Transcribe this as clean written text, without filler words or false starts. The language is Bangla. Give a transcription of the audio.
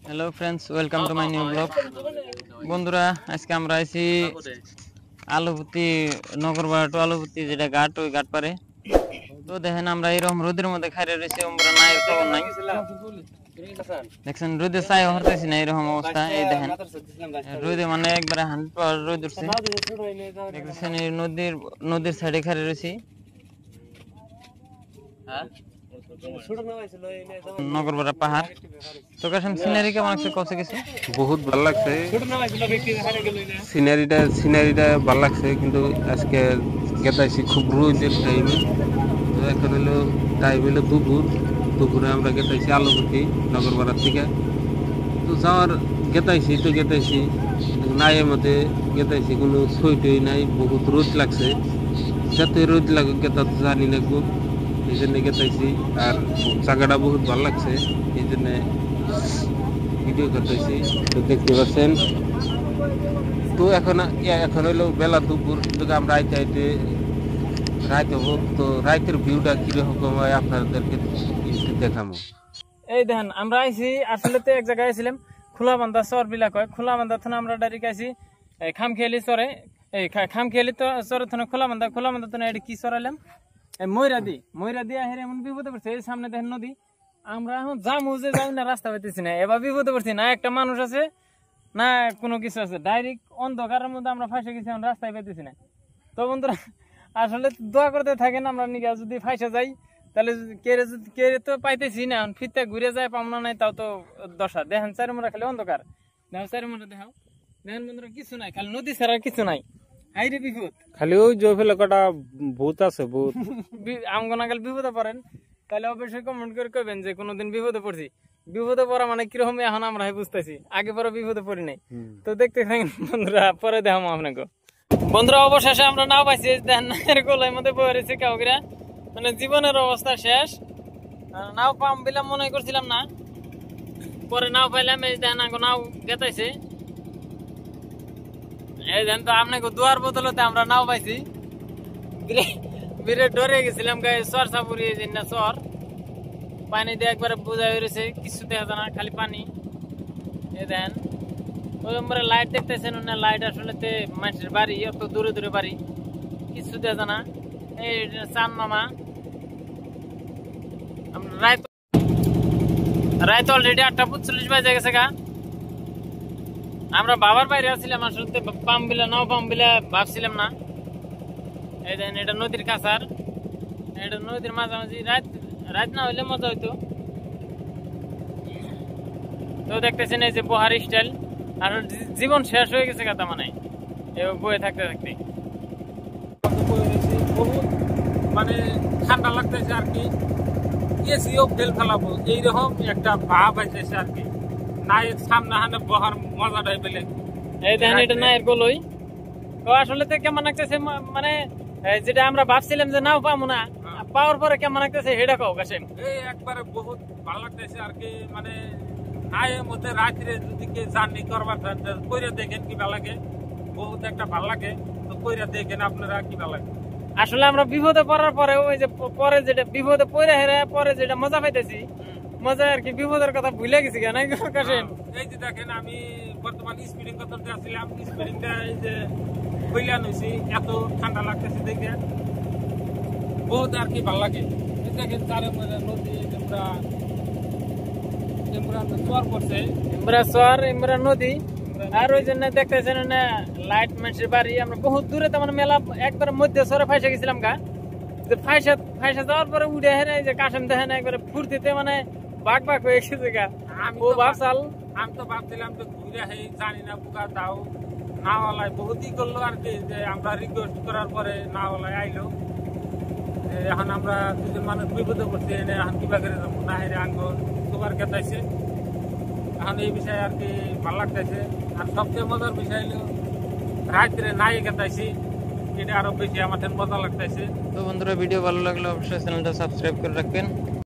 Hello friends, welcome to my new blog. বন্ধুরা, আজকে আমরা আছি আলুপতি নগরপাড়া টু আলুপতি যেটা ঘাট, ওই ঘাট পারে। তো দেখেন আমরা এরকম রোদের মধ্যে খাইরে রয়েছি, আমরা নাই খবর নাই। দেখছেন রোদে চাই হরতেছি না, এরকম অবস্থা। এই দেখেন রোদে মানে একবারে 100% রোদ উঠছে। দেখছেন এই নদীর সাইডে খাইরে রয়েছি। নগরপাড়া পাহাড়। তো কাশন সিনারি কেমন লাগছে? কছে কিছু বহুত ভালো লাগছে, সিনারিটা ভালো লাগছে, কিন্তু আজকে গেতাইছি খুব রোদের টাইমে। তো এখন হলো টাইম হলো দুপুরে আমরা গেতাইছি আলুপতি নগরপাড়ার থেকে। তো যাওয়ার গেতাইছি নাই মধ্যে গেতাইছি, কোনো ছইটই নাই, বহুত রোদ লাগছে। যাতে রোদ লাগে গেতা তো জানি না খুব, এই জন্য গেতাইছি। আর জায়গাটা বহুত ভালো লাগছে, এই জন্য ভিডিও করতেছি। তো দেখতে পাচ্ছেন, তো এখন হইলো বেলা দুপুর, কিন্তু আমরা রাত হবো। তো রাতের ভিউটা কিরকম হয় আপনাদেরকে দেখাবো। এই দেখেন আমরা আইছি আসলে তো এক জায়গায় আইছিলাম, খোলাবান্ধা চর বিলা কয়। খোলাবান্ধা থানা আমরা ডাইরেক্ট আইছি খামখেয়ালি চরে। এই খামখেয়ালি তো চরের থানা খোলাবান্ধা থানা এটা কি চরাইলাম ময়রাদি আহের এমন বিপদে পড়ছে। এই সামনে দেখেন নদী, আমরা এখন যাই না, রাস্তা পাইতেছি না। এবার বিপদে পড়ছি, না একটা মানুষ আছে না কোনো কিছু আছে, ডাইরেক্ট অন্ধকারের মধ্যে আমরা ফাঁসে গেছি, এখন রাস্তায় পাইতেছি না। তো বন্ধুরা আসলে দোয়া করতে থাকেন, আমরা নিকে যদি ফাঁসে যাই তাহলে কে তো পাইতেছি না, এখন ফিরতে ঘুরে যায় পামনা নাই, তাও তো দশা। দেখেন চারিমোড়া খালি অন্ধকার, দেখো চারিমোড়া দেখো, দেখেন বন্ধুরা কিছু নাই, খালি নদী ছাড়া কিছু নাই। হাইরে বিপদ, খালি ওই জয়ফেলে কটা ভূত আছে, ভূত আমগোনাকাল বিপদে পড়েন তাহলে অবশ্যই কমেন্ট করে কইবেন যে কোনোদিন বিপদে পড়ছি। বিপদে পড়া মানে কিরকম এখন আমরা বুঝতেছি, আগে পরে বিপদে পড়ি নাই। তো দেখতে থাকেন বন্ধুরা, পরে দেখাবো আপনাকে। বন্ধুরা অবশেষে আমরা নাও পাইছি, দেখেন গোলের মধ্যে বয়ে রয়েছে কাউকিরা, মানে জীবনের অবস্থা শেষ। নাও পাম বিলাম মনে করছিলাম না, পরে নাও পাইলাম। এই দেখেন নাও গেতাইছে, এই দেখেন তো আপনাকে দুয়ার বদলতে আমরা নাও পাইছি। বিরাট ডরে গেছিলাম, গায়ে চর চাপুরি না চর, পানি দিয়ে একবারে বোঝা হয়েছে, কিছু দেখা যায় না, খালি পানি। এই দেখেন ওই নম্বরে লাইট দেখতেছেন না, লাইট আসলে মানুষের বাড়ি, অত দূরে দূরে বাড়ি, কিছু দেখা যায় না। এই চান মামা রাত অলরেডি 8:45 বাজে গেছে গা। আমরা বাবার বাইরে আসছিলাম, আসলে নাও পাম বিলা ভাবছিলাম না। এই দেখেন এটা নদীর কাছার, এটা নদীর মাঝামাঝি। রাত না হইলে মজা হইতো। তো দেখতেছেন এই যে বহার স্টাইল, আর জীবন শেষ হয়ে গেছে কথা, মানে বয়ে থাকতে থাকতে মানে ঠান্ডা লাগতেছে আর কি, এসিও ফেল ফেলাবো এইরকম একটা ভাব আইতেছে আর কি। নায়ের সামনে হানে বহার মজাটাই পেলে। এই দেখেন এটা নায়ের গোলই। তো আসলে তো কেমন লাগতেছে, মানে যেটা আমরা ভাবছিলাম যে নাও পাবো না, পাওয়ার পরে কেমন লাগতেছে সেটা কও কাছেন। এই একবারে বহুত ভালো লাগতেছে আর কি, মানে নায়ের মধ্যে রাত্রে যদি কে জার্নি করবার কইরা দেখেন কি ভালো লাগে, বহুত একটা ভালো লাগে। তো কইরা দেখেন আপনারা কি ভালো লাগে। আসলে আমরা বিপদে পড়ার পরে ওই যে পরে যেটা বিপদে পড়ে হেরে পরে যেটা মজা পাইতেছি, মজা আর কি বিপদের কথা ভুলে গেছি কেন কাছেন। এই যে দেখেন আমি বর্তমান স্পিডিং করতে আসছিলাম, স্পিডিংটা এই যে হইলান হয়েছি, এত ঠান্ডা লাগতেছে দেখে বহুত আর কি ভালো লাগে। দেখেন চারে মধ্যে নদী, চর পড়ছে, ইমরা নদী। আর ওই জন্য দেখতেছেন লাইট মানুষের বাড়ি। আমরা বহুত দূরে, তেমন মেলা একবার মধ্যে সরে ফাইসে গেছিলাম গা। ফাইসা যাওয়ার পরে উঠে হেরে যে কাশেম দেখেন একবারে ফুর্তিতে মানে বাঘ হয়ে গেছে গা। আমি তো ভাবছিলাম তো ঘুরে জানি না বুকা দাও নাওয়ালায় বহুতই করলো আর কি, যে আমরা রিকোয়েস্ট করার পরে নাওয়ালায় আইলো। এখন আমরা দুজন মানুষ বিপদে পড়ছি, এখন কিবা করে যাবো না হেরে আঙ্গ তোমার কেতাইছে। এখন এই বিষয়ে আর কি ভালো লাগতেছে। আর সবচেয়ে মজার বিষয় হলো রাত্রে নাই কেতাইছি, এটা আরো বেশি আমাদের মজা লাগতেছে। তো বন্ধুরা ভিডিও ভালো লাগলে অবশ্যই চ্যানেলটা সাবস্ক্রাইব করে রাখবেন।